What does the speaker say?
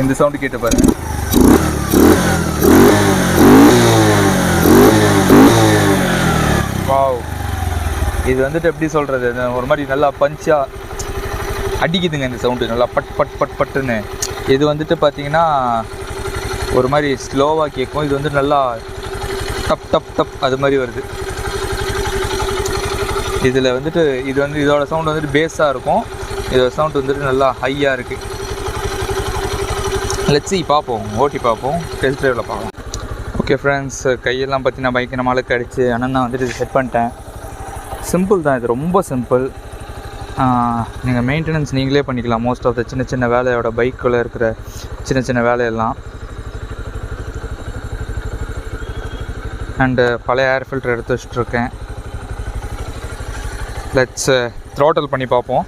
இந்த சவுண்டு கேட்டு பாருங்க. வாவ், இது வந்துட்டு எப்படி சொல்கிறது, ஒரு மாதிரி நல்லா பஞ்சாக அடிக்குதுங்க இந்த சவுண்டு, நல்லா பட் பட் பட் பட்டுன்னு. இது வந்துட்டு பார்த்தீங்கன்னா ஒரு மாதிரி ஸ்லோவாக கேட்கும். இது வந்து நல்லா டப் டப் டப் அது மாதிரி வருது. இதில் வந்துட்டு இது வந்து இதோட சவுண்ட் வந்துட்டு பேஸாக இருக்கும். இதோட சவுண்ட் வந்துட்டு நல்லா ஹையாக இருக்குது. லெட்ஸ் see, பார்ப்போம், ஓட்டி பார்ப்போம், டெஸ்ட் ட்ரைவில் பார்க்கலாம். ஓகே ஃப்ரெண்ட்ஸ், கையெல்லாம் பார்த்தீங்கன்னா பைக்கு நம்மளுக்கு அடிச்சு ஆனால் நான் வந்துட்டு செட் பண்ணிட்டேன். சிம்பிள் தான், இது ரொம்ப சிம்பிள். நீங்கள் மெயின்டெனன்ஸ் நீங்களே பண்ணிக்கலாம். மோஸ்ட் ஆஃப் த சின்ன சின்ன வேலையோட பைக்கில் இருக்கிற சின்ன சின்ன வேலையெல்லாம். அண்டு பழைய ஏர் ஃபில்டர் எடுத்து வச்சுட்ருக்கேன். லெட்ஸ் த்ராட்டல் பண்ணி பார்ப்போம்.